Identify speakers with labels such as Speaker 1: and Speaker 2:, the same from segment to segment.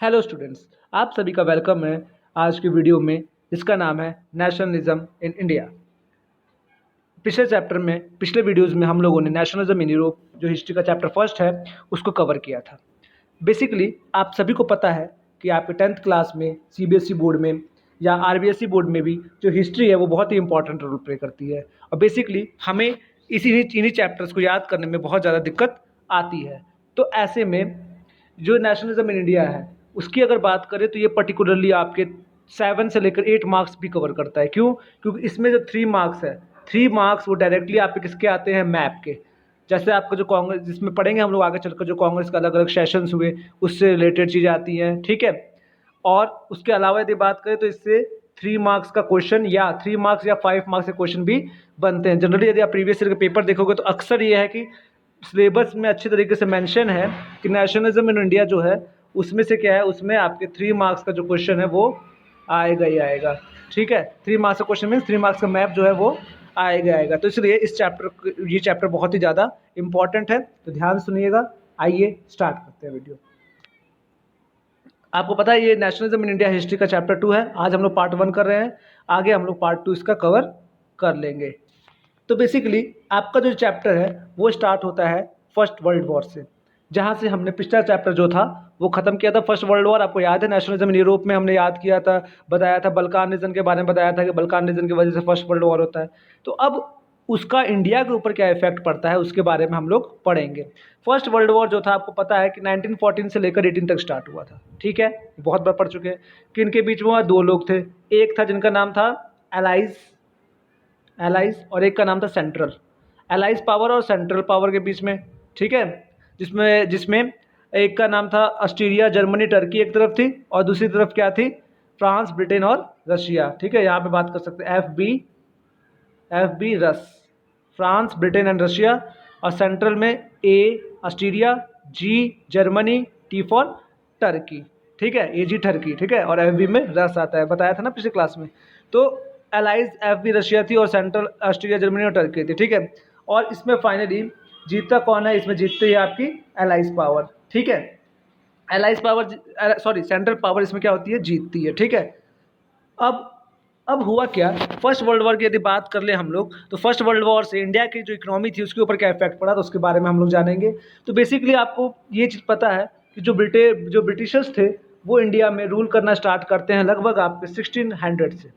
Speaker 1: Hello students, आप सभी का वेलकम है आज की वीडियो में जिसका नाम है नेशनलिज्म इन इंडिया। पिछले वीडियोस में हम लोगों ने नेशनलिज्म इन यूरोप जो हिस्ट्री का चैप्टर फर्स्ट है उसको कवर किया था। बेसिकली आप सभी को पता है कि आपके 10th क्लास में सीबीएसई बोर्ड में या आरबीएसई बोर्ड में भी जो हिस्ट्री है वो बहुत ही इंपॉर्टेंट रोल प्ले करती है और बेसिकली हमें इन्हीं चैप्टर्स को याद करने में बहुत ज़्यादा दिक्कत आती है। तो ऐसे में जो नेशनलिज्म इन इंडिया है उसकी अगर बात करें तो ये पर्टिकुलरली आपके 7 से लेकर 8 मार्क्स भी कवर करता है। क्यों? क्योंकि इसमें जो 3 मार्क्स है, 3 मार्क्स वो डायरेक्टली आपके किसके आते हैं? मैप के। जैसे आपका जो कांग्रेस, जिसमें पढ़ेंगे हम लोग आगे चलकर, जो कांग्रेस का अलग अलग सेशंस हुए उससे रिलेटेड चीज़ें आती हैं, ठीक है। और उसके अलावा यदि बात करें तो इससे 3 मार्क्स का क्वेश्चन या 3 मार्क्स या 5 मार्क्स के क्वेश्चन भी बनते हैं। जनरली यदि आप प्रीवियस ईयर के पेपर देखोगे तो अक्सर ये है कि सिलेबस में अच्छी तरीके से मेंशन है कि नेशनलिज्म इन इंडिया जो है उसमें से क्या है, उसमें आपके 3 मार्क्स का जो क्वेश्चन है वो आएगा ही आएगा, ठीक है। 3 मार्क्स का क्वेश्चन मीन्स 3 मार्क्स का मैप जो है वो आएगा आएगा। तो इसलिए ये चैप्टर बहुत ही ज़्यादा इंपॉर्टेंट है, तो ध्यान सुनिएगा। आइए स्टार्ट करते हैं वीडियो। आपको पता है ये नेशनलिज्म इन इंडिया हिस्ट्री का चैप्टर 2 है। आज हम लोग पार्ट 1 कर रहे हैं, आगे हम लोग पार्ट 2 इसका कवर कर लेंगे। तो बेसिकली आपका जो चैप्टर है वो स्टार्ट होता है फर्स्ट वर्ल्ड वॉर से, जहाँ से हमने पिछला चैप्टर जो था वो ख़त्म किया था। फर्स्ट वर्ल्ड वॉर आपको याद है, नेशनलिज्म इन यूरोप में हमने याद किया था, बताया था बल्कान रीजन के बारे में, बताया था कि बल्कान रीजन की वजह से फर्स्ट वर्ल्ड वॉर होता है। तो अब उसका इंडिया के ऊपर क्या इफेक्ट पड़ता है उसके बारे में हम लोग पढ़ेंगे। फर्स्ट वर्ल्ड वॉर जो था आपको पता है कि 1914 से लेकर 18 तक स्टार्ट हुआ था, ठीक है। बहुत बार पढ़ चुके हैं कि इनके बीच में वहाँ 2 लोग थे। एक था जिनका नाम था एलाइज और एक का नाम था सेंट्रल। एलाइज पावर और सेंट्रल पावर के बीच में, ठीक है, जिसमें जिसमें एक का नाम था ऑस्ट्रेलिया, जर्मनी, टर्की एक तरफ थी और दूसरी तरफ क्या थी? फ्रांस, ब्रिटेन और रशिया, ठीक है। यहाँ पे बात कर सकते हैं एफ बी रस, फ्रांस, ब्रिटेन एंड रशिया। और सेंट्रल में A Australia, G Germany, T for Turkey, ठीक है, ए जी टर्की, ठीक है। और एफ बी में रस आता है, बताया था ना पिछले क्लास में। तो एलाइज एफ बी रशिया थी और सेंट्रल ऑस्ट्रेलिया, जर्मनी और टर्की थी, ठीक है। और इसमें फाइनली जीतता कौन है? इसमें जीतती है आपकी एलाइज पावर, ठीक है। Allies power, sorry central power इसमें क्या होती है? जीतती है, ठीक है। अब अब हुआ क्या? फर्स्ट वर्ल्ड वॉर की यदि बात कर ले हम लोग तो फर्स्ट वर्ल्ड वॉर से इंडिया की जो इकोनॉमी थी उसके ऊपर क्या इफेक्ट पड़ा, तो उसके बारे में हम लोग जानेंगे। तो बेसिकली आपको ये चीज़ पता है कि जो ब्रिटिशर्स थे वो इंडिया में रूल करना स्टार्ट करते हैं लगभग आपके 1600 से,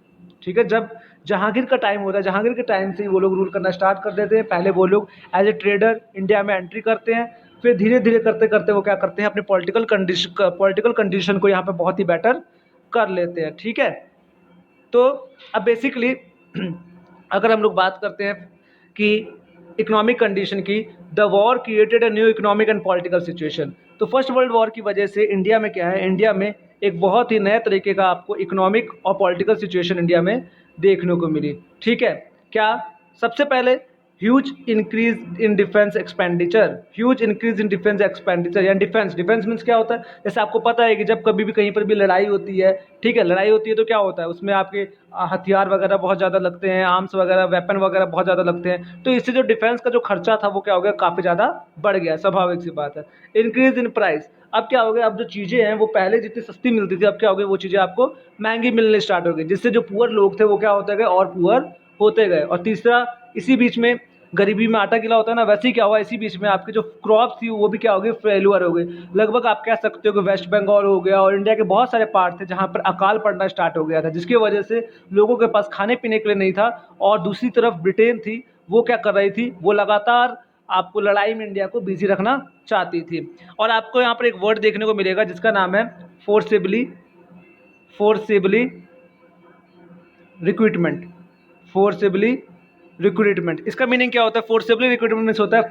Speaker 1: ठीक है। जब जहांगीर का टाइम होता है, जहांगीर के टाइम से ही वो लोग रूल करना स्टार्ट कर देते हैं। पहले वो लोग एज ए ट्रेडर इंडिया में एंट्री करते हैं, फिर धीरे धीरे करते करते वो क्या करते हैं, अपने पॉलिटिकल कंडीशन को यहाँ पे बहुत ही बेटर कर लेते हैं, ठीक है। तो अब बेसिकली अगर हम लोग बात करते हैं कि इकोनॉमिक कंडीशन की, the war created a new economic and political situation. तो फर्स्ट वर्ल्ड वॉर की वजह से इंडिया में क्या है, इंडिया में एक बहुत ही नए तरीके का आपको इकोनॉमिक और पॉलिटिकल सिचुएशन इंडिया में देखने को मिली, ठीक है। क्या? सबसे पहले huge increase in defence expenditure, huge increase in defence expenditure. या डिफेंस मीन्स क्या होता है? जैसे आपको पता है कि जब कभी भी कहीं पर भी लड़ाई होती है, ठीक है, लड़ाई होती है तो क्या होता है उसमें आपके हथियार वगैरह बहुत ज़्यादा लगते हैं, आर्म्स वगैरह, वेपन वगैरह बहुत ज़्यादा लगते हैं। तो इससे जो डिफेंस का जो खर्चा था वो क्या हो गया? काफ़ी ज़्यादा बढ़ गया, स्वाभाविक सी बात है। इंक्रीज इन प्राइस, अब क्या हो गया? अब जो चीज़ें हैं वो पहले जितनी सस्ती मिलती थी अब क्या हो गई? वो चीज़ें आपको महंगी मिलने स्टार्ट हो गई, जिससे जो पुअर लोग थे वो क्या होते गए? और पुअर होते गए। और तीसरा, इसी बीच में गरीबी में आटा गिला होता है ना, वैसे ही क्या हुआ, इसी बीच में आपके जो क्रॉप थी वो भी क्या हो गई? फेल्यूअर हो गई। लगभग आप कह सकते हो कि वेस्ट बंगाल हो गया और इंडिया के बहुत सारे पार्ट थे जहाँ पर अकाल पड़ना स्टार्ट हो गया था, जिसकी वजह से लोगों के पास खाने पीने के लिए नहीं था। और दूसरी तरफ ब्रिटेन थी, वो क्या कर रही थी? वो लगातार आपको लड़ाई में इंडिया को बिजी रखना चाहती थी। और आपको यहाँ पर एक वर्ड देखने को मिलेगा जिसका नाम है फोर्सेबली रिक्रूटमेंट। फोर्सेबली रिक्रूटमेंट, इसका मीनिंग क्या होता है? फोर्सेबली रिक्रूटमेंट मीन्स होता है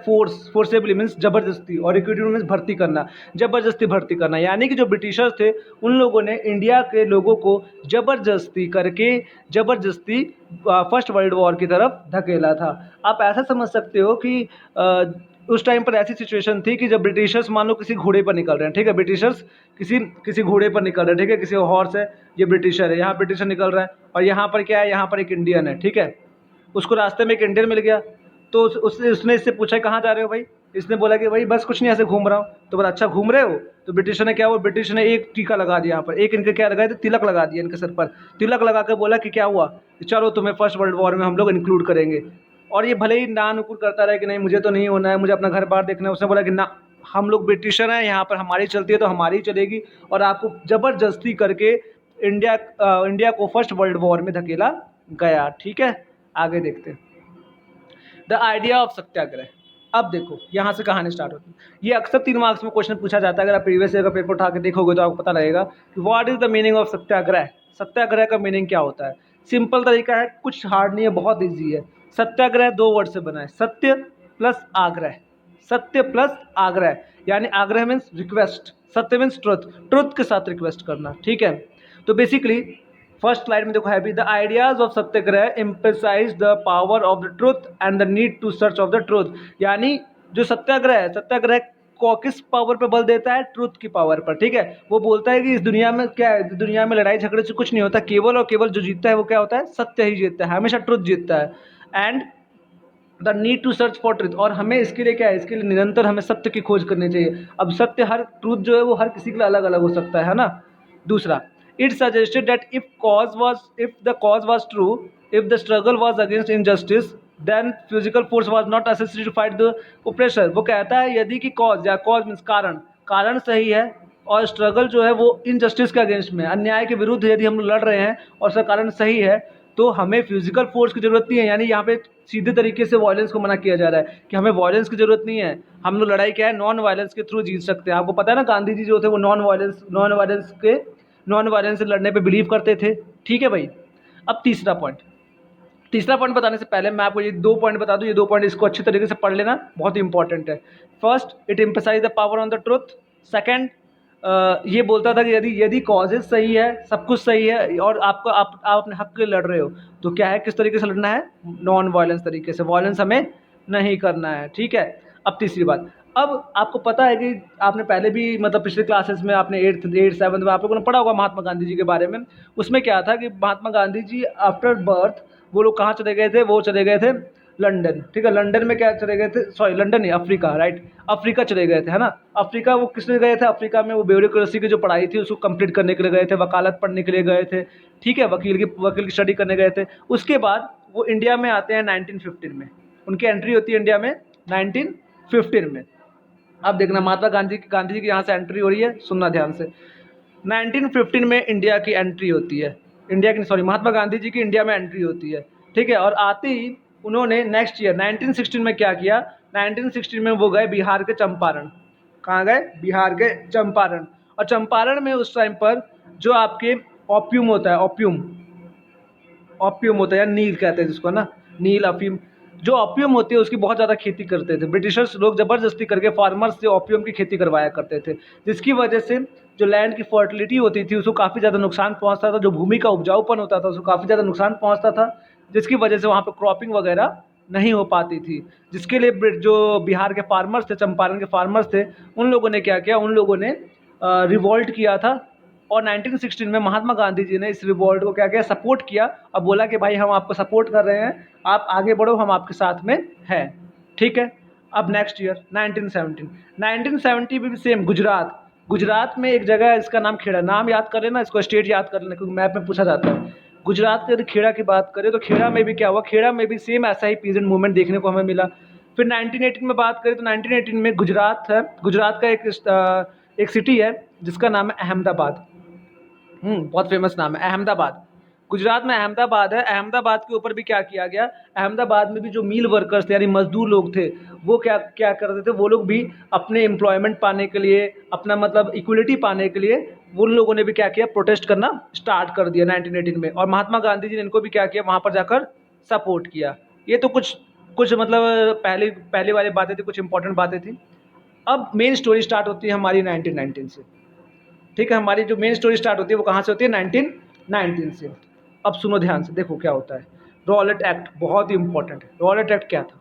Speaker 1: फोर्सेबली मीन्स जबरदस्ती, और रिक्रूटमेंट मीन्स भर्ती करना, जबरदस्ती भर्ती करना। यानी कि जो ब्रिटिशर्स थे उन लोगों ने इंडिया के लोगों को जबरदस्ती फर्स्ट वर्ल्ड वॉर की तरफ धकेला था। आप ऐसा समझ सकते हो कि उस टाइम पर ऐसी सिचुएशन थी कि जब ब्रिटिशर्स मान लो किसी घोड़े पर निकल रहे हैं, ठीक है, ब्रिटिशर्स किसी घोड़े पर निकल रहे हैं, ठीक है, किसी हॉर्स है, ये ब्रिटिशर है, यहाँ ब्रिटिशर निकल रहा है और यहाँ पर क्या है? यहाँ पर एक इंडियन है, ठीक है। उसको रास्ते में एक इंडियन मिल गया, तो उसने इससे पूछा कहाँ जा रहे हो भाई? इसने बोला कि भाई बस कुछ नहीं, ऐसे घूम रहा हूँ। तो बोला अच्छा घूम रहे हो? तो ब्रिटिशर ने क्या हुआ, ब्रिटिश ने एक टीका लगा दिया यहाँ पर, एक इनके क्या लगाए थे, तिलक लगा दिया इनके सर पर। तिलक लगा कर बोला कि क्या हुआ, कि चलो तुम्हें फर्स्ट वर्ल्ड वॉर में हम लोग इंक्लूड करेंगे। और ये भले ही ना नुकुर करता रहा कि नहीं मुझे तो नहीं होना है, मुझे अपना घर बार देखना है, उसने बोला कि ना, हम लोग ब्रिटिशर हैं, यहाँ पर हमारी चलती है तो हमारी चलेगी। और आपको ज़बरदस्ती करके इंडिया को फर्स्ट वर्ल्ड वॉर में धकेला गया। ठीक है, आगे देखते हैं। द आइडिया ऑफ सत्याग्रह। अब देखो यहाँ से कहानी स्टार्ट होती है। ये अक्सर 3 मार्क्स में क्वेश्चन पूछा जाता है। अगर आप प्रीवियस ईयर का पेपर उठा के देखोगे तो आपको पता लगेगा कि what is the meaning of Satyagraha. Satyagraha का मीनिंग क्या होता है? सिंपल तरीका है, कुछ हार्ड नहीं है, बहुत ईजी है। सत्याग्रह 2 वर्ड से बना है, सत्य प्लस आग्रह। सत्य प्लस आग्रह, यानी आग्रह मीन्स रिक्वेस्ट, सत्य मीन्स ट्रुथ, ट्रुथ के साथ रिक्वेस्ट करना। ठीक है, तो बेसिकली फर्स्ट स्लाइड में देखो है भी, the ideas of satyagraha emphasise the power of the truth and the need to search of the truth. यानी जो सत्याग्रह है, सत्याग्रह को किस पावर पे बल देता है? ट्रुथ की पावर पर। ठीक है, वो बोलता है कि इस दुनिया में क्या है, दुनिया में लड़ाई झगड़े से कुछ नहीं होता, केवल और केवल जो जीतता है वो क्या होता है? सत्य ही जीतता है, हमेशा ट्रुथ जीतता है। And the need to search for truth, और हमें इसके लिए क्या है, इसके लिए निरंतर हमें सत्य की खोज करनी चाहिए। अब सत्य, हर ट्रुथ जो है वो हर किसी के लिए अलग अलग हो सकता है ना। दूसरा, it suggested that if the cause was true, if the struggle was against injustice, then physical force was not necessary to fight the oppressor। वो कहता है यदि कि कॉज, या कॉज मीन्स कारण, कारण सही है और स्ट्रगल जो है वो इनजस्टिस के अगेंस्ट में, अन्याय के विरुद्ध यदि हम लड़ रहे हैं और उसका कारण सही है, तो हमें फिजिकल फोर्स की जरूरत नहीं है। यानी यहाँ पे सीधे तरीके से वायलेंस को मना किया जा रहा है कि हमें वायलेंस की जरूरत नहीं है, हम लोग लड़ाई क्या है, नॉन वायलेंस के थ्रू जीत सकते हैं। आपको पता है ना, गांधी जी जो थे वो नॉन वायलेंस से लड़ने पे बिलीव करते थे। ठीक है भाई, अब तीसरा पॉइंट बताने से पहले मैं आपको ये 2 पॉइंट बता दूं। ये 2 पॉइंट इसको अच्छे तरीके से पढ़ लेना, बहुत ही इंपॉर्टेंट है। First, it emphasise the power on the truth. Second, ये बोलता था कि यदि कॉजेज सही है, सब कुछ सही है और आप अपने हक के लिए लड़ रहे हो, तो क्या है, किस तरीके से लड़ना है? नॉन वायलेंस तरीके से, वायलेंस हमें नहीं करना है। ठीक है, अब तीसरी बात, अब आपको पता है कि आपने पहले भी मतलब पिछले क्लासेस में आपने 8th 7th में आप लोगों ने पढ़ा होगा महात्मा गांधी जी के बारे में। उसमें क्या था कि महात्मा गांधी जी आफ्टर बर्थ वो लोग कहाँ चले गए थे? वो चले गए थे लंदन। ठीक है, लंदन में क्या चले गए थे, सॉरी लंदन नहीं, अफ्रीका, राइट, अफ्रीका चले गए थे, है ना। अफ्रीका वो किस लिए गए थे? अफ्रीका में वो ब्यूरोक्रेसी की जो पढ़ाई थी उसको कंप्लीट करने के लिए गए थे, वकालत पढ़ने के लिए गए थे। ठीक है, वकील की स्टडी करने गए थे। उसके बाद वो इंडिया में आते हैं 1915 में, उनकी एंट्री होती है इंडिया में 1915 में। अब देखना, महात्मा गांधी जी की यहाँ से एंट्री हो रही है, सुनना ध्यान से। 1915 में इंडिया की एंट्री होती है, महात्मा गांधी जी की इंडिया में एंट्री होती है। ठीक है, और आते ही उन्होंने नेक्स्ट ईयर 1916 में क्या किया? 1916 में वो गए बिहार के चंपारण। कहाँ गए? बिहार के चंपारण। और चंपारण में उस टाइम पर जो आपके ओपियम होता है, ओपियम होता है, या नील कहते हैं जिसको ना, नील अफीम, जो ओपियम होती है उसकी बहुत ज़्यादा खेती करते थे ब्रिटिशर्स लोग, ज़बरदस्ती करके फार्मर्स से ओपियम की खेती करवाया करते थे, जिसकी वजह से जो लैंड की फर्टिलिटी होती थी उसको काफ़ी ज़्यादा नुकसान पहुंचता था, जो भूमि का उपजाऊपन होता था उसको काफ़ी ज़्यादा नुकसान पहुंचता था, जिसकी वजह से वहाँ पर क्रॉपिंग वगैरह नहीं हो पाती थी। जिसके लिए जो बिहार के फार्मर्स थे, चंपारण के फार्मर्स थे, उन लोगों ने क्या किया, उन लोगों ने रिवॉल्ट किया था। और 1916 में महात्मा गांधी जी ने इस रिवॉल्ट को क्या किया, सपोर्ट किया और बोला कि भाई हम आपको सपोर्ट कर रहे हैं, आप आगे बढ़ो, हम आपके साथ में हैं। ठीक है, अब नेक्स्ट ईयर 1970 में भी सेम गुजरात में एक जगह है, इसका नाम खेड़ा, नाम याद कर लेना, इसको स्टेट याद कर लेना क्योंकि मैप में पूछा जाता है। गुजरात के यदि खेड़ा की बात करें तो खेड़ा में भी क्या हुआ, खेड़ा में भी सेम ऐसा ही पीजेंट मूवमेंट देखने को हमें मिला। फिर 1918 में बात करें तो 1918 में गुजरात है, गुजरात का एक सिटी है जिसका नाम है अहमदाबाद। बहुत फेमस नाम है अहमदाबाद। गुजरात में अहमदाबाद है, अहमदाबाद के ऊपर भी क्या किया गया, अहमदाबाद में भी जो मील वर्कर्स थे यानी मजदूर लोग थे, वो क्या करते थे, वो लोग भी अपने एम्प्लॉयमेंट पाने के लिए, अपना मतलब इक्वलिटी पाने के लिए, उन लोगों ने भी क्या किया, प्रोटेस्ट करना स्टार्ट कर दिया 1918 में। और महात्मा गांधी जी ने इनको भी क्या किया, वहाँ पर जाकर सपोर्ट किया। ये तो कुछ मतलब पहले वाली बातें थी, कुछ इंपॉर्टेंट बातें थी। अब मेन स्टोरी स्टार्ट होती है हमारी 1919 से। ठीक है, हमारी जो मेन स्टोरी स्टार्ट होती है वो कहाँ से होती है, 1919 से। अब सुनो ध्यान से, देखो क्या होता है। रॉलेट एक्ट बहुत ही इंपॉर्टेंट है। रॉलेट एक्ट क्या था?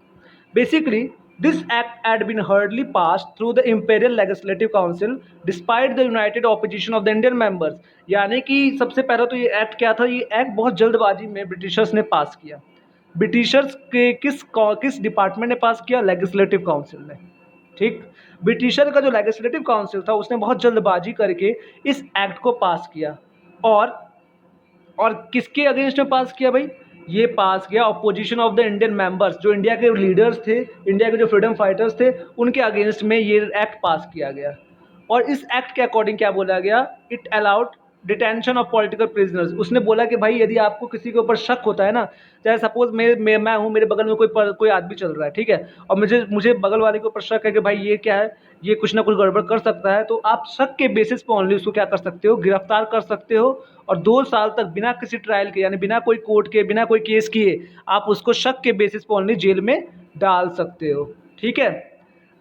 Speaker 1: Basically this act had been hardly passed through the imperial legislative council despite the united opposition of the Indian members. यानी कि सबसे पहले तो ये एक्ट क्या था, ये एक्ट बहुत जल्दबाजी में ब्रिटिशर्स ने पास किया। ब्रिटिशर्स के किस डिपार्टमेंट ने पास किया? लेजिस्लेटिव काउंसिल ने। ठीक, ब्रिटिशर का जो लेजिस्लेटिव काउंसिल था उसने बहुत जल्दबाजी करके इस एक्ट को पास किया। और किसके अगेंस्ट में पास किया भाई? ये पास किया opposition of the Indian members, जो इंडिया के लीडर्स थे, इंडिया के जो फ्रीडम फाइटर्स थे, उनके अगेंस्ट में ये एक्ट पास किया गया। और इस एक्ट के अकॉर्डिंग क्या बोला गया? It allowed detention of political prisoners. उसने बोला कि भाई यदि आपको किसी के ऊपर शक होता है ना, चाहे सपोज मैं हूँ, मेरे बगल में कोई आदमी चल रहा है, ठीक है, और मुझे बगल वाले के ऊपर शक है कि भाई ये क्या है, ये कुछ ना कुछ गड़बड़ कर सकता है, तो आप शक के बेसिस पे ओनली उसको क्या कर सकते हो? गिरफ्तार कर सकते हो। और 2 साल तक बिना किसी ट्रायल के, यानी बिना कोई कोर्ट के, बिना कोई केस किए, आप उसको शक के बेसिस पे ओनली जेल में डाल सकते हो। ठीक है,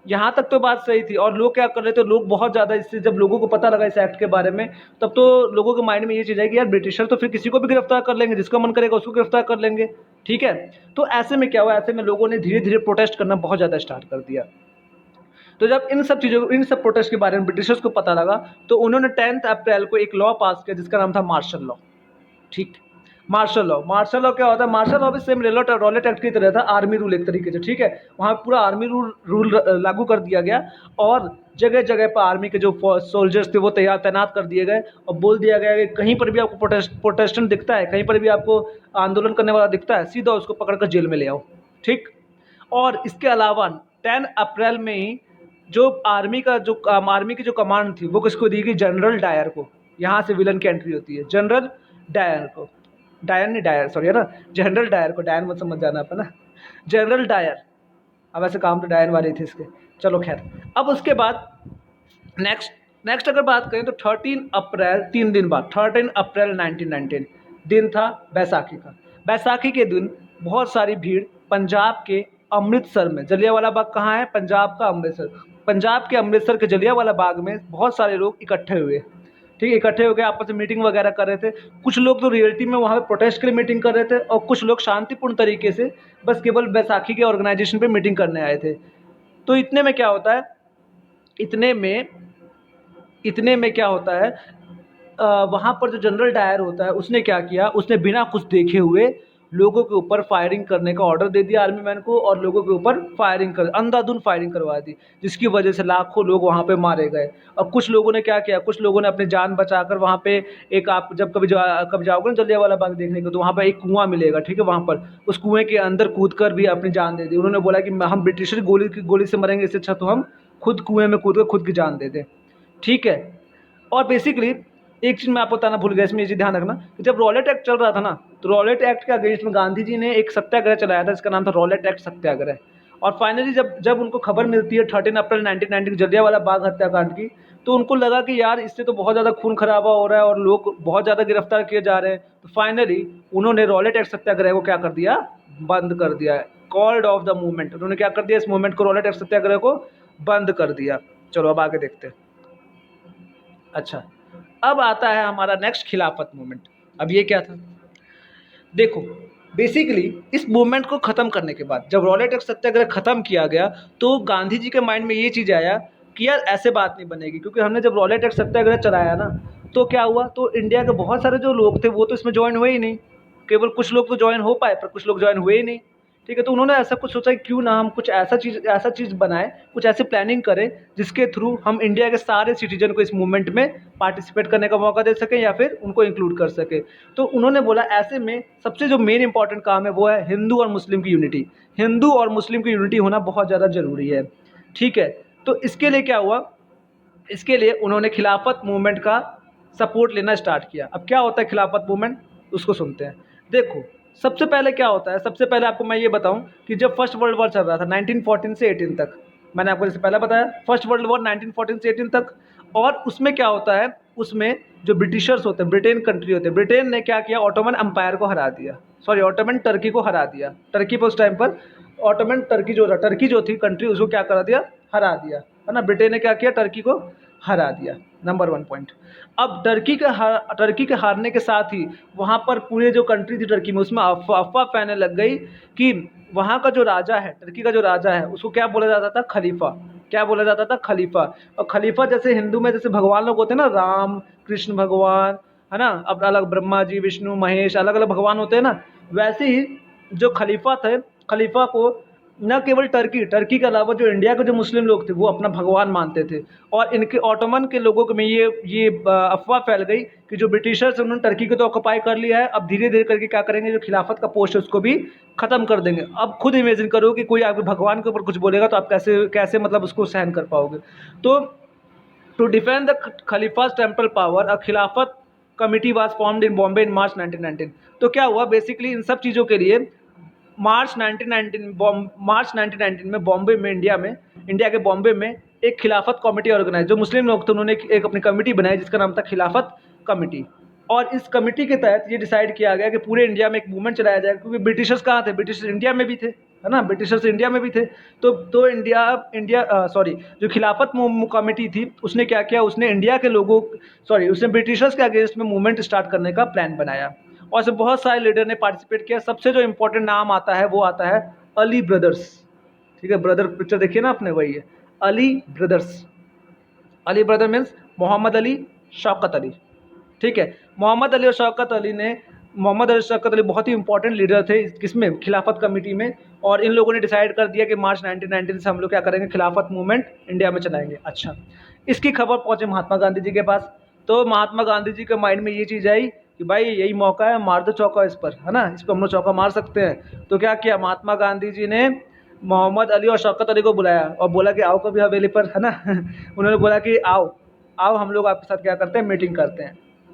Speaker 1: यहाँ तक तो बात सही थी। और लोग क्या कर रहे थे? लोग बहुत ज़्यादा इससे, जब लोगों को पता लगा इस एक्ट के बारे में, तब तो लोगों के माइंड में ये चीज़ है कि यार ब्रिटिशर तो फिर किसी को भी गिरफ्तार कर लेंगे, जिसका मन करेगा उसको गिरफ्तार कर लेंगे। ठीक है, तो ऐसे में क्या हुआ? ऐसे में लोगों ने धीरे धीरे प्रोटेस्ट करना बहुत ज़्यादा स्टार्ट कर दिया। तो जब इन सब प्रोटेस्ट के बारे में ब्रिटिशर्स को पता लगा, तो उन्होंने 10 अप्रैल को एक लॉ पास किया जिसका नाम था मार्शल लॉ। ठीक, मार्शल लॉ क्या होता है? मार्शल लॉ भी सेम रॉलेट एक्ट की तरह था, आर्मी रूल एक तरीके से। ठीक है, वहाँ पूरा आर्मी रूल लागू कर दिया गया, और जगह जगह पर आर्मी के जो सोल्जर्स थे वो तैनात कर दिए गए, और बोल दिया गया कि कहीं पर भी आपको प्रोटेस्टेंट दिखता है, कहीं पर भी आपको आंदोलन करने वाला दिखता है, सीधा उसको पकड़कर जेल में ले आओ। ठीक, और इसके अलावा 10 अप्रैल में ही जो आर्मी की जो कमांड थी वो किसको दी गई? जनरल डायर को। यहाँ से विलन की एंट्री होती है, जनरल डायर को। डायर नहीं, डायर, सॉरी, है ना, जनरल डायर को, डायर मत समझ जाना आप, है ना, जनरल डायर। अब ऐसे काम तो डायर वाले थे इसके। चलो खैर, अब उसके बाद नेक्स्ट अगर बात करें तो 13 अप्रैल, 3 दिन बाद 13 अप्रैल 1919 दिन था बैसाखी का। बैसाखी के दिन बहुत सारी भीड़ पंजाब के अमृतसर में, जलियांवाला बाग कहाँ है? पंजाब का अमृतसर। पंजाब के अमृतसर के जलियांवाला बाग में बहुत सारे लोग इकट्ठे हुए। ठीक है, इकट्ठे हो गए, आपस में मीटिंग वगैरह कर रहे थे। कुछ लोग तो रियलिटी में वहाँ पे प्रोटेस्ट के लिए मीटिंग कर रहे थे, और कुछ लोग शांतिपूर्ण तरीके से बस केवल बैसाखी के ऑर्गेनाइजेशन पे मीटिंग करने आए थे। तो इतने में क्या होता है? इतने में क्या होता है? वहाँ पर जो जनरल डायर होता है उसने क्या किया? उसने बिना कुछ देखे हुए लोगों के ऊपर फायरिंग करने का ऑर्डर दे दिया आर्मी मैन को, और लोगों के ऊपर अंधाधुंध फायरिंग करवा दी, जिसकी वजह से लाखों लोग वहाँ पे मारे गए। और कुछ लोगों ने क्या किया? कुछ लोगों ने अपनी जान बचाकर वहाँ पे एक, आप जब कभी जाओगे ना जलियांवाला बाग देखने को, तो वहाँ पर एक कुआं मिलेगा। ठीक है, वहाँ पर उस कुएं के अंदर कूद कर भी अपनी जान दे दी। उन्होंने बोला कि हम ब्रिटिशर गोली से मरेंगे, इससे अच्छा तो हम खुद कुएं में कूद कर खुद की जान दे दें। ठीक है, और बेसिकली एक चीज़ मैं आपको बताना भूल गया, इसमें ये चीज़ ध्यान रखना कि जब रॉलेट एक्ट चल रहा था ना, तो रॉलेट एक्ट के अगेंस्ट में गांधी जी ने एक सत्याग्रह चलाया था, जिसका नाम था रॉलेट एक्ट सत्याग्रह। और फाइनली जब उनको खबर मिलती है 13 अप्रैल 1990 की जलियांवाला बाग हत्याकांड की, तो उनको लगा कि यार इससे तो बहुत ज़्यादा खून खराबा हो रहा है और लोग बहुत ज़्यादा गिरफ्तार किए जा रहे हैं। तो फाइनली उन्होंने रॉलेट एक्ट सत्याग्रह को क्या कर दिया? बंद कर दिया। कॉल्ड ऑफ द मूवमेंट, उन्होंने क्या कर दिया? इस मूवमेंट को, रॉलेट एक्ट सत्याग्रह को बंद कर दिया। चलो अब आगे देखते हैं। अच्छा, अब आता है हमारा नेक्स्ट खिलाफत मूवमेंट। अब ये क्या था? देखो, बेसिकली इस मूवमेंट को ख़त्म करने के बाद जब रॉलेट एक्ट सत्याग्रह ख़त्म किया गया, तो गांधी जी के माइंड में ये चीज़ आया कि यार ऐसे बात नहीं बनेगी, क्योंकि हमने जब रॉलेट एक्ट सत्याग्रह चलाया ना, तो क्या हुआ? तो इंडिया के बहुत सारे जो लोग थे वो तो इसमें ज्वाइन हुए ही नहीं। केवल कुछ लोग तो ज्वाइन हो पाए, पर कुछ लोग ज्वाइन हुए ही नहीं। ठीक है, तो उन्होंने ऐसा कुछ सोचा कि क्यों ना हम कुछ ऐसा चीज़ बनाएं, कुछ ऐसी प्लानिंग करें जिसके थ्रू हम इंडिया के सारे सिटीजन को इस मूवमेंट में पार्टिसिपेट करने का मौका दे सकें, या फिर उनको इंक्लूड कर सकें। तो उन्होंने बोला ऐसे में सबसे जो मेन इंपॉर्टेंट काम है वो है हिंदू और मुस्लिम की यूनिटी। हिंदू और मुस्लिम की यूनिटी होना बहुत ज़्यादा ज़रूरी है। ठीक है, तो इसके लिए क्या हुआ? इसके लिए उन्होंने खिलाफत मूवमेंट का सपोर्ट लेना स्टार्ट किया। अब क्या होता है खिलाफत मूवमेंट, उसको सुनते हैं। देखो, सबसे पहले क्या होता है? सबसे पहले आपको मैं ये बताऊं कि जब फर्स्ट वर्ल्ड वॉर चल रहा था 1914 से 18 तक, मैंने आपको जैसे पहले बताया फर्स्ट वर्ल्ड वॉर 1914 से 18 तक, और उसमें क्या होता है? उसमें जो ब्रिटिशर्स होते हैं, ब्रिटेन कंट्री होते हैं, ब्रिटेन ने क्या किया? ऑटोमन एम्पायर को हरा दिया, सॉरी ऑटोमन टर्की को हरा दिया। टर्की पर उस टाइम पर ऑटोमन टर्की जो थी कंट्री, उसको क्या करा दिया? हरा दिया, है ना। ब्रिटेन ने क्या किया? टर्की को हरा दिया। Number 1 point. अब टर्की के हारने के साथ ही वहाँ पर पूरे जो कंट्री थी टर्की में, उसमें अफवाह फैलने लग गई कि वहाँ का जो राजा है, टर्की का जो राजा है, उसको क्या बोला जाता था? खलीफा। क्या बोला जाता था? खलीफा। और खलीफा जैसे हिंदू में जैसे भगवान लोग होते हैं ना, राम कृष्ण भगवान, है ना, अब अलग ब्रह्मा जी, विष्णु, महेश, अलग अलग भगवान होते हैं ना, वैसे ही जो खलीफा थे, खलीफा को न केवल टर्की के अलावा जो इंडिया के जो मुस्लिम लोग थे वो अपना भगवान मानते थे। और इनके ऑटोमन के लोगों में ये अफवाह फैल गई कि जो ब्रिटिशर्स उन्होंने टर्की को तो ऑक्युपाई कर लिया है, अब धीरे धीरे करके क्या करेंगे, जो खिलाफत का पोस्ट है उसको भी खत्म कर देंगे। अब खुद इमेजिन करो कि कोई आपके भगवान के ऊपर कुछ बोलेगा तो आप कैसे कैसे मतलब उसको सहन कर पाओगे। तो to defend the Khalifa's temple power a Khilafat committee was formed in Bombay in March 1919। तो क्या हुआ बेसिकली इन सब चीज़ों के लिए मार्च 1919 में बॉम्बे में इंडिया के बॉम्बे में एक खिलाफत कमेटी ऑर्गेनाइज, जो मुस्लिम लोग थे उन्होंने एक अपनी कमेटी बनाई जिसका नाम था खिलाफत कमेटी। और इस कमेटी के तहत ये डिसाइड किया गया कि पूरे इंडिया में एक मूवमेंट चलाया जाएगा, क्योंकि ब्रिटिशर्स कहाँ थे, ब्रिटिशर्स इंडिया में भी थे, है ना, ब्रिटिशर्स इंडिया में भी थे। तो जो खिलाफत कमेटी थी उसने क्या किया, उसने इंडिया के लोगों उसने ब्रिटिशर्स के अगेंस्ट में मूवमेंट स्टार्ट करने का प्लान बनाया। और इसमें बहुत सारे लीडर ने पार्टिसिपेट किया। सबसे जो इंपॉर्टेंट नाम आता है वो आता है अली ब्रदर्स। ठीक है, ब्रदर पिक्चर देखिए ना आपने, वही है Ali brothers. Ali brother means Mohammad Ali, Shaukat Ali. ठीक है, मोहम्मद अली शौकत अली बहुत ही इंपॉर्टेंट लीडर थे किसमें, खिलाफत कमेटी में। और इन लोगों ने डिसाइड कर दिया कि मार्च 1919 से हम लोग क्या करेंगे, खिलाफत मूवमेंट इंडिया में चलाएंगे। अच्छा, इसकी खबर पहुंचे महात्मा गांधी जी के पास। तो महात्मा गांधी जी के माइंड में ये चीज़ आई कि भाई यही मौका है, मार दो चौका इस पर, है ना, इस पर हम लोग चौका मार सकते हैं। तो क्या किया महात्मा गांधी जी ने, मोहम्मद अली और शौकत अली को बुलाया और बोला कि आओ कभी हवेली पर, है ना उन्होंने बोला कि आओ आओ हम लोग आपके साथ क्या करते हैं, मीटिंग करते हैं।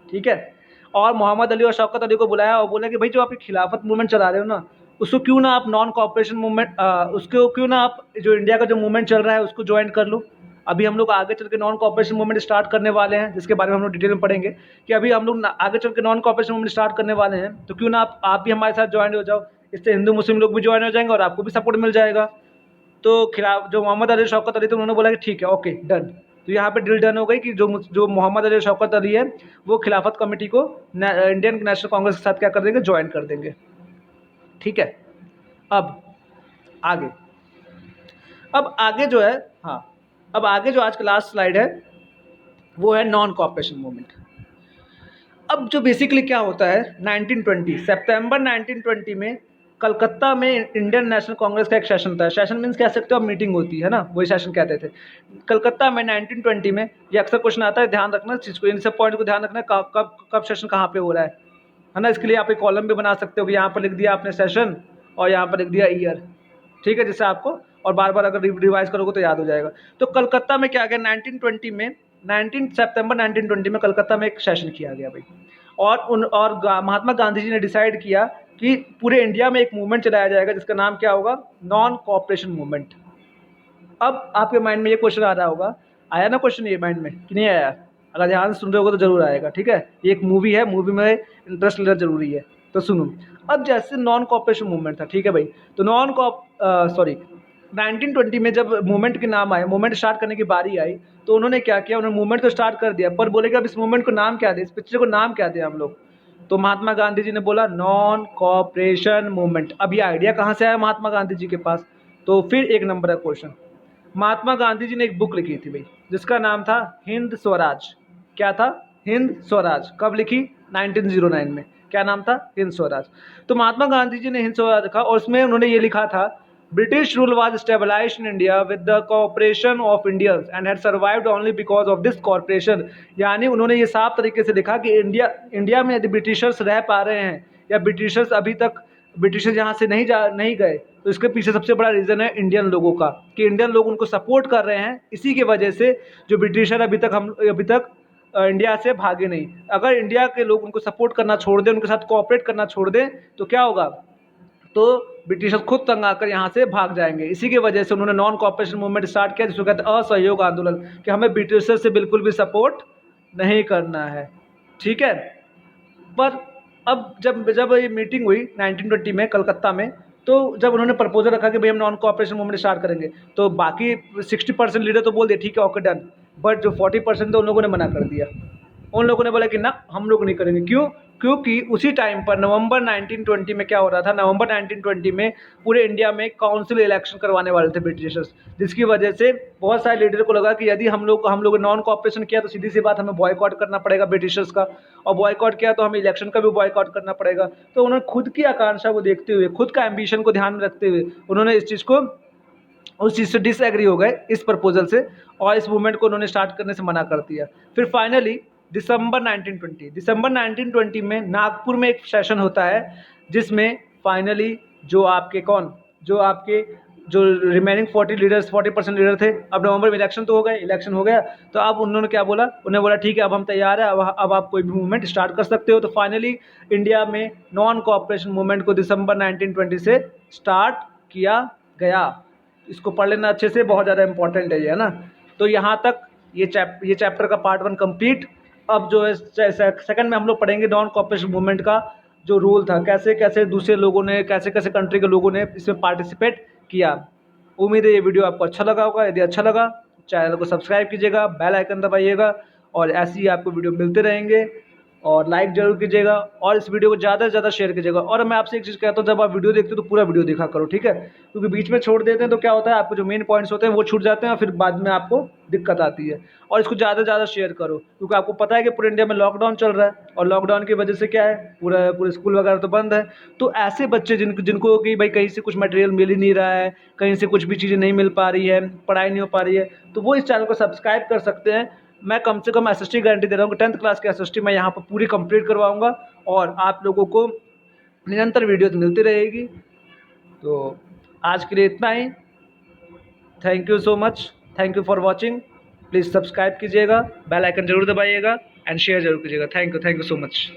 Speaker 1: ठीक है, और मोहम्मद अली और शौकत अली को बुलाया और बोला कि भाई जो आप खिलाफत मूवमेंट चला रहे हो ना, उसको क्यों ना आप नॉन कॉपरेशन मूवमेंट, उसको क्यों ना आप जो इंडिया का जो मूवमेंट चल रहा है उसको ज्वाइन कर लो। अभी हम लोग आगे चल के नॉन कॉपरेशन मूवमेंट स्टार्ट करने वाले हैं, जिसके बारे में हम लोग डिटेल में पढ़ेंगे कि अभी हम लोग आगे चल के नॉन कॉपरेशन मूवमेंट स्टार्ट करने वाले हैं, तो क्यों ना आप भी हमारे साथ ज्वाइन हो जाओ। इससे हिंदू मुस्लिम लोग भी ज्वाइन हो जाएंगे और आपको भी सपोर्ट मिल जाएगा। तो खिलाफ जो मोहम्मद अली शौकत अली थे उन्होंने बोला कि ठीक है, ओके डन। तो यहाँ पे डील डन हो गई कि जो मोहम्मद अली शौकत अली है वो खिलाफत कमेटी को इंडियन नेशनल कांग्रेस के साथ क्या कर देंगे, ज्वाइन कर देंगे। ठीक है, अब आगे जो है, हाँ, अब आगे जो आज का लास्ट स्लाइड है वो है नॉन कॉपरेशन मूवमेंट। अब जो बेसिकली क्या होता है, 1920 सितंबर 1920 में कलकत्ता में इंडियन नेशनल कांग्रेस का एक सेशन था। सेशन मीन्स कह सकते हो आप, मीटिंग होती है ना, वही सेशन कहते थे। कलकत्ता में 1920 में, ये अक्सर क्वेश्चन आता है, ध्यान रखना इस चीज़ को, इन सब पॉइंट को ध्यान रखना, कब सेशन कहाँ पे हो रहा है ना। इसके लिए आप एक कॉलम भी बना सकते हो कि यहाँ पर लिख दिया आपने सेशन और यहाँ पर लिख दिया ईयर। ठीक है, जिससे आपको और बार बार अगर रिवाइज करोगे तो याद हो जाएगा। तो कलकत्ता में क्या गया, 1920 में 19 सितंबर 1920 में कलकत्ता में एक सेशन किया गया भाई। और महात्मा गांधी जी ने डिसाइड किया कि पूरे इंडिया में एक मूवमेंट चलाया जाएगा जिसका नाम क्या होगा, नॉन कॉपरेशन मूवमेंट। अब आपके माइंड में ये क्वेश्चन आ रहा होगा, आया ना क्वेश्चन ये माइंड में कि नहीं आया? अगर ध्यान से सुन रहे होगे तो जरूर आएगा। ठीक है, ये एक मूवी है, मूवी में इंटरेस्ट लेना जरूरी है। तो सुनो, अब जैसे नॉन कॉपरेशन मूवमेंट था, ठीक है भाई, तो 1920 में जब मूवमेंट के नाम आए, मूवमेंट स्टार्ट करने की बारी आई, तो उन्होंने क्या किया, उन्होंने मूवमेंट तो स्टार्ट कर दिया, पर बोले कि अब इस मूवमेंट को नाम क्या दें, इस पिक्चर को नाम क्या दें हम लोग। तो महात्मा गांधी जी ने बोला नॉन कॉपरेशन मूवमेंट। अब ये आइडिया कहाँ से आया महात्मा गांधी जी के पास? तो फिर एक नंबर का क्वेश्चन, महात्मा गांधी जी ने एक बुक लिखी थी भाई जिसका नाम था हिंद स्वराज। क्या था? हिंद स्वराज। कब लिखी? 1909 में। क्या नाम था? हिंद स्वराज। तो महात्मा गांधी जी ने हिंद स्वराज लिखा और उसमें उन्होंने ये लिखा था, British rule was stabilised in India with the cooperation of Indians and had survived only because of this cooperation. यानी उन्होंने ये साफ तरीके से लिखा कि इंडिया में यदि ब्रिटिशर्स रह पा रहे हैं या ब्रिटिशर्स अभी तक ब्रिटिशर्स यहाँ से नहीं गए, तो इसके पीछे सबसे बड़ा रीज़न है इंडियन लोगों का, कि इंडियन लोग उनको सपोर्ट कर रहे हैं। इसी की वजह से जो ब्रिटिशर अभी तक इंडिया से भागे नहीं। अगर इंडिया के लोग उनको सपोर्ट करना छोड़ दें, उनके साथ कोऑपरेट करना छोड़ दें, तो क्या होगा? तो ब्रिटिशर्स खुद तंग आकर यहाँ से भाग जाएंगे। इसी की वजह से उन्होंने नॉन कॉपरेशन मूवमेंट स्टार्ट किया, जिसको कहते हैं असहयोग आंदोलन, कि हमें ब्रिटिशर से बिल्कुल भी सपोर्ट नहीं करना है। ठीक है, पर अब जब ये मीटिंग हुई 1920 में कलकत्ता में, तो जब उन्होंने प्रपोजल रखा कि भाई हम नॉन कॉपरेशन मूवमेंट स्टार्ट करेंगे, तो बाकी 60% लीडर तो बोल दिए ठीक है ओके डन, बट जो 40% थे उन लोगों ने मना कर दिया। उन लोगों ने बोला कि ना हम लोग नहीं करेंगे। क्यों? क्योंकि उसी टाइम पर नवंबर 1920 में क्या हो रहा था, नवंबर 1920 में पूरे इंडिया में काउंसिल इलेक्शन करवाने वाले थे ब्रिटिशर्स, जिसकी वजह से बहुत सारे लीडर को लगा कि यदि हम लोग नॉन कॉपरेशन किया तो सीधी सी बात हमें बॉयकॉट करना पड़ेगा ब्रिटिशर्स का, और बॉयकॉट किया तो हमें इलेक्शन का भी बॉयकॉट करना पड़ेगा। तो उन्होंने खुद की आकांक्षा को देखते हुए, खुद का एम्बिशन को ध्यान में रखते हुए उन्होंने इस चीज़ को, उस चीज़ से डिसएग्री हो गए इस प्रपोजल से, और इस मूवमेंट को उन्होंने स्टार्ट करने से मना कर दिया। फिर फाइनली दिसंबर 1920 में नागपुर में एक सेशन होता है, जिसमें फाइनली जो आपके जो रिमेनिंग 40% लीडर थे, अब नवंबर में इलेक्शन हो गया, तो अब उन्होंने क्या बोला, उन्हें बोला ठीक है अब हम तैयार हैं, अब आप कोई भी मूवमेंट स्टार्ट कर सकते हो। तो फाइनली इंडिया में नॉन कोऑपरेशन मूवमेंट को दिसंबर 1920 से स्टार्ट किया गया। इसको पढ़ लेना अच्छे से, बहुत ज़्यादा इंपॉर्टेंट है ये, है ना। तो यहाँ तक ये चैप्टर का पार्ट 1 कंप्लीट। अब जो है सेकंड में हम लोग पढ़ेंगे नॉन कोऑपरेशन मूवमेंट का जो रोल था, कैसे कैसे दूसरे लोगों ने, कैसे कैसे कंट्री के लोगों ने इसमें पार्टिसिपेट किया। उम्मीद है ये वीडियो आपको अच्छा लगा होगा। यदि अच्छा लगा चैनल को सब्सक्राइब कीजिएगा, बेल आइकन दबाइएगा, और ऐसे ही आपको वीडियो मिलते रहेंगे। और लाइक जरूर कीजिएगा, और इस वीडियो को ज़्यादा से ज़्यादा शेयर कीजिएगा। और मैं आपसे एक चीज़ कहता हूँ, जब आप वीडियो देखते हो तो पूरा वीडियो देखा करो, ठीक है, क्योंकि बीच में छोड़ देते हैं तो क्या होता है, आपको जो मेन पॉइंट्स होते हैं वो छूट जाते हैं, और फिर बाद में आपको दिक्कत आती है। और इसको ज़्यादा से ज़्यादा शेयर करो, क्योंकि आपको पता है कि पूरे इंडिया में लॉकडाउन चल रहा है, और लॉकडाउन की वजह से क्या है, पूरे स्कूल वगैरह तो बंद है। तो ऐसे बच्चे जिनको कि भाई कहीं से कुछ मटेरियल मिल ही नहीं रहा है, कहीं से कुछ भी चीज़ें नहीं मिल पा रही है, पढ़ाई नहीं हो पा रही है, तो वो इस चैनल को सब्सक्राइब कर सकते हैं। मैं कम से कम एसएसटी गारंटी दे रहा हूँ कि 10th क्लास की एसएसटी मैं यहाँ पर पूरी कंप्लीट करवाऊँगा, और आप लोगों को निरंतर वीडियोस मिलती रहेगी। तो आज के लिए इतना ही। Thank you so much, thank you for watching. Please subscribe कीजिएगा, बेल आइकन जरूर दबाइएगा, एंड शेयर जरूर कीजिएगा। Thank you so much.